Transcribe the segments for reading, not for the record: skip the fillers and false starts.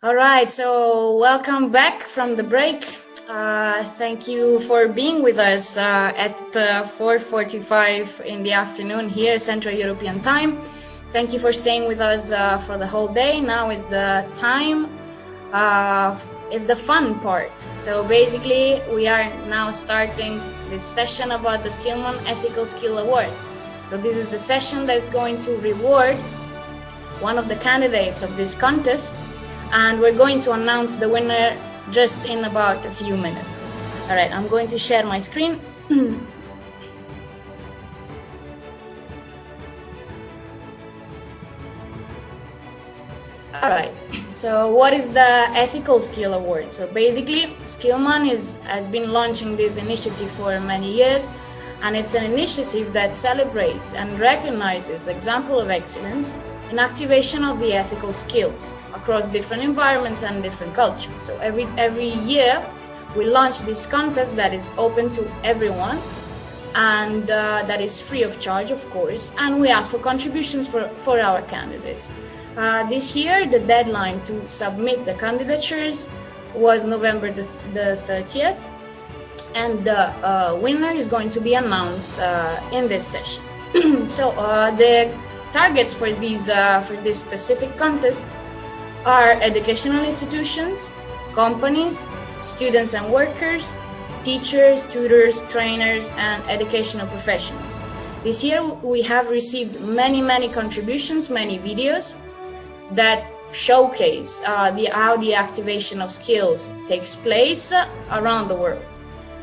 All right, so welcome back from the break. Thank you for being with us at 4:45 in the afternoon here, Central European Time. Thank you for staying with us for the whole day. Now is the time, is the fun part. So basically, we are now starting this session about the Skillman Ethical Skills Award. So this is the session that's going to reward one of the candidates of this contest, and we're going to announce the winner just in about a few minutes. All right, I'm going to share my screen. All right, so what is the Ethical Skill Award? So basically, Skillman has been launching this initiative for many years, and it's an initiative that celebrates and recognizes example of excellence in activation of the ethical skills across different environments and different cultures. So every year we launch this contest that is open to everyone, and that is free of charge, of course, and we ask for contributions for our candidates. This year the deadline to submit the candidatures was November the 30th, and the winner is going to be announced in this session. So the targets for this specific contest are educational institutions, companies, students and workers, teachers, tutors, trainers, and educational professionals. This year we have received many contributions, many videos that showcase how the activation of skills takes place around the world.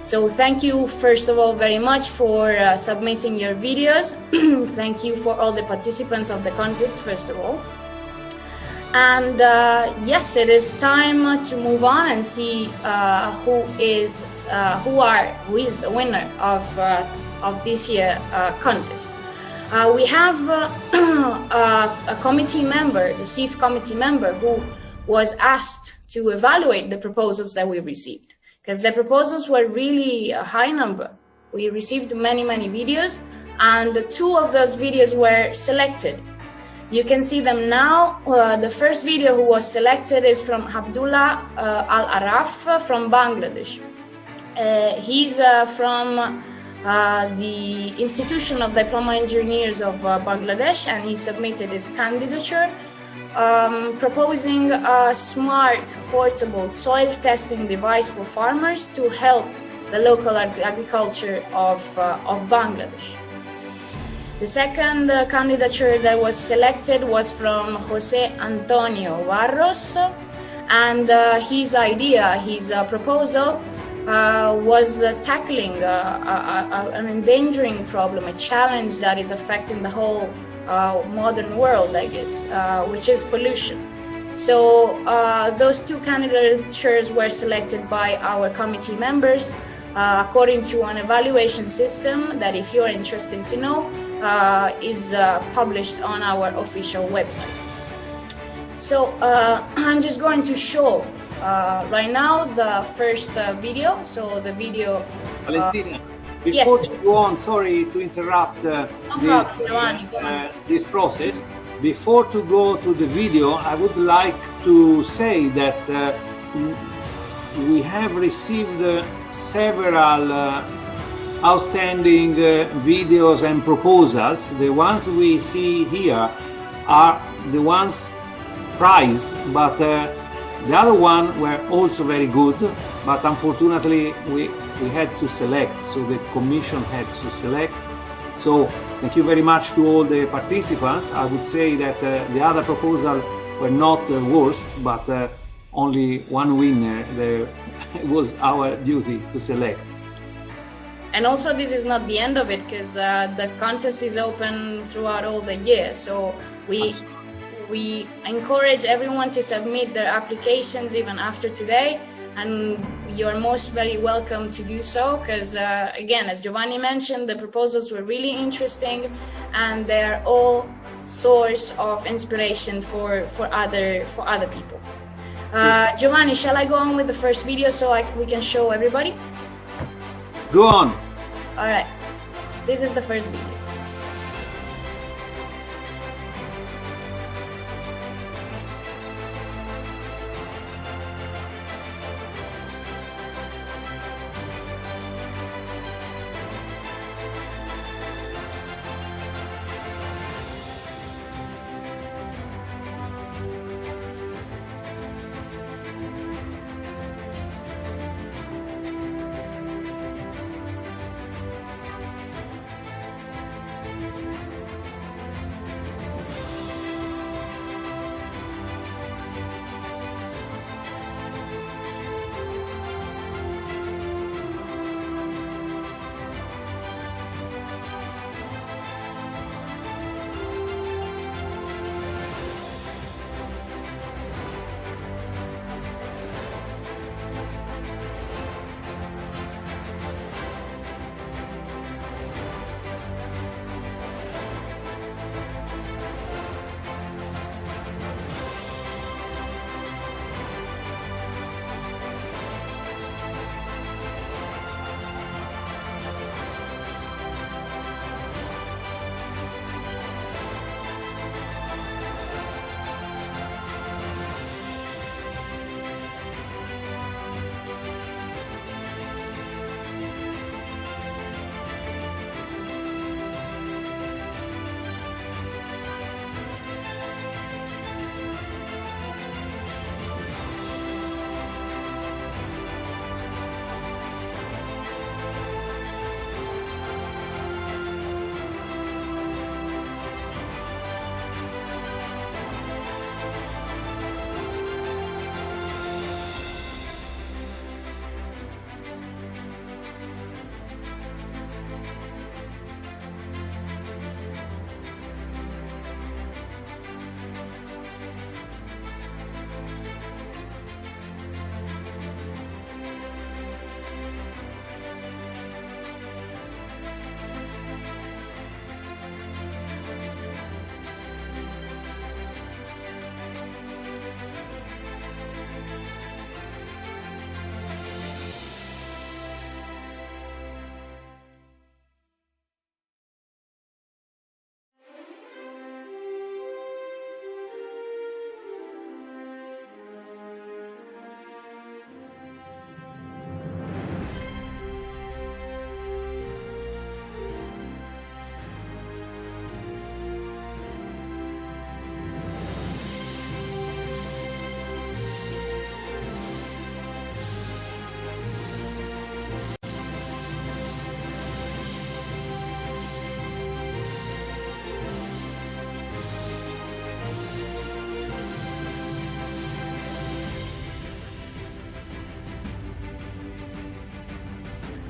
So thank you, first of all, very much for submitting your videos. Thank you for all the participants of the contest, first of all. And yes, it is time to move on and see who is the winner of this year contest. We have a committee member, the chief committee member, who was asked to evaluate the proposals that we received, because the proposals were really a high number. We received many videos, and 2 of those videos were selected. You can see them now. The first video who was selected is from Abdullah Al-Araf from Bangladesh. He's from the Institution of Diploma Engineers of Bangladesh, and he submitted his candidature proposing a smart portable soil testing device for farmers to help the local agriculture of Bangladesh. The second candidature that was selected was from Jose Antonio Barros, and his proposal was tackling an endangering problem, a challenge that is affecting the whole modern world, I guess, which is pollution. So those 2 candidatures were selected by our committee members according to an evaluation system that, if you're interested to know, is published on our official website. So I'm just going to show right now the first video. So the video. Valentina, before you go on, sorry to interrupt this process. Before to go to the video, I would like to say that we have received several outstanding videos and proposals. The ones we see here are the ones prized, but the other ones were also very good, but unfortunately we had to select, so the commission had to select. So thank you very much to all the participants. I would say that the other proposals were not the worst, but only one winner. It was our duty to select. And also, this is not the end of it, because the contest is open throughout all the year. So we encourage everyone to submit their applications even after today, and you're most very welcome to do so, because again, as Giovanni mentioned, the proposals were really interesting, and they're all source of inspiration for other people. Giovanni, shall I go on with the first video so we can show everybody? Go on. All right, this is the first video.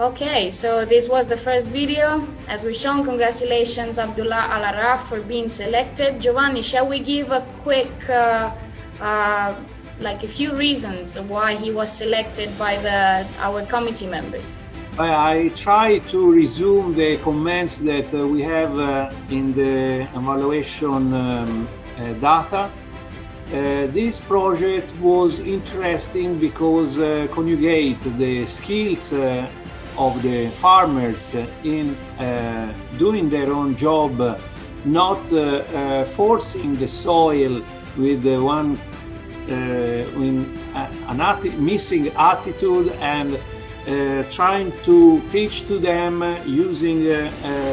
Okay, so this was the first video. As we've shown, congratulations Abdullah Al-Araf for being selected. Giovanni, shall we give a quick, like a few reasons why he was selected by our committee members? I try to resume the comments that we have in the evaluation data. This project was interesting because conjugate the skills of the farmers in doing their own job, not forcing the soil with missing attitude, and trying to teach to them using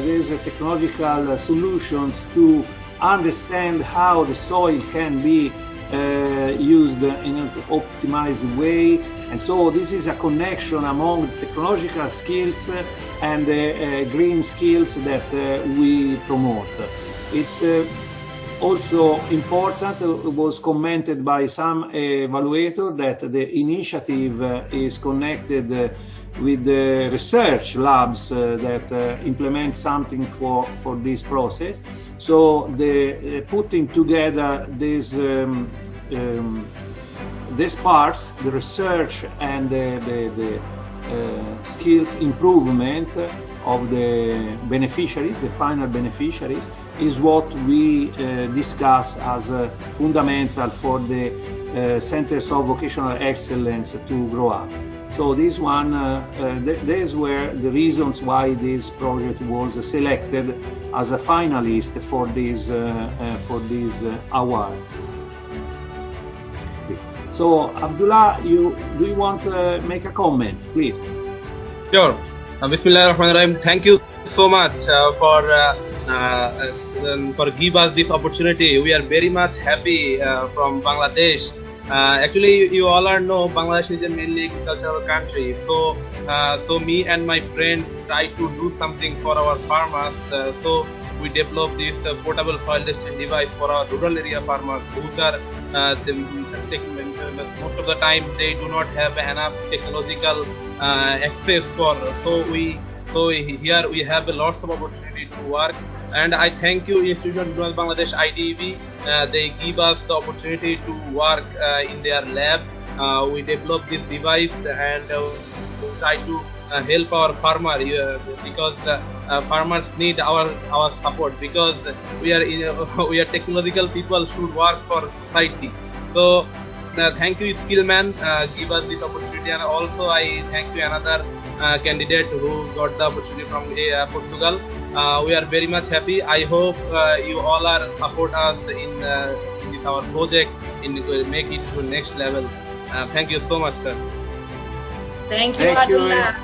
these technological solutions to understand how the soil can be used in an optimized way. And so this is a connection among technological skills and green skills that we promote. It's also important, it was commented by some evaluators, that the initiative is connected with the research labs that implement something for this process. So the putting together these parts, the research and the skills improvement of the beneficiaries, the final beneficiaries, is what we discuss as fundamental for the centers of vocational excellence to grow up. So this one, these were the reasons why this project was selected as a finalist for this award. So Abdullah, do you want to make a comment, please? Sure. Bismillahirrahmanirrahim. Thank you so much for give us this opportunity. We are very much happy from Bangladesh. Actually, you all know Bangladesh is a mainly agricultural country. So me and my friends try to do something for our farmers. So we developed this portable soil testing device for our rural area farmers who are most of the time they do not have enough technological access for. So here we have lots of opportunity to work, and I thank you Institute of Bangladesh IDEB. They give us the opportunity to work in their lab. We developed this device and try to help our farmer because farmers need our support, because we are technological people should work for society. So thank you Skillman, give us this opportunity, and also I thank you another candidate who got the opportunity from Portugal. We are very much happy. I hope you all are support us in our project in make it to next level. Thank you so much, sir. Thank you, Abdullah.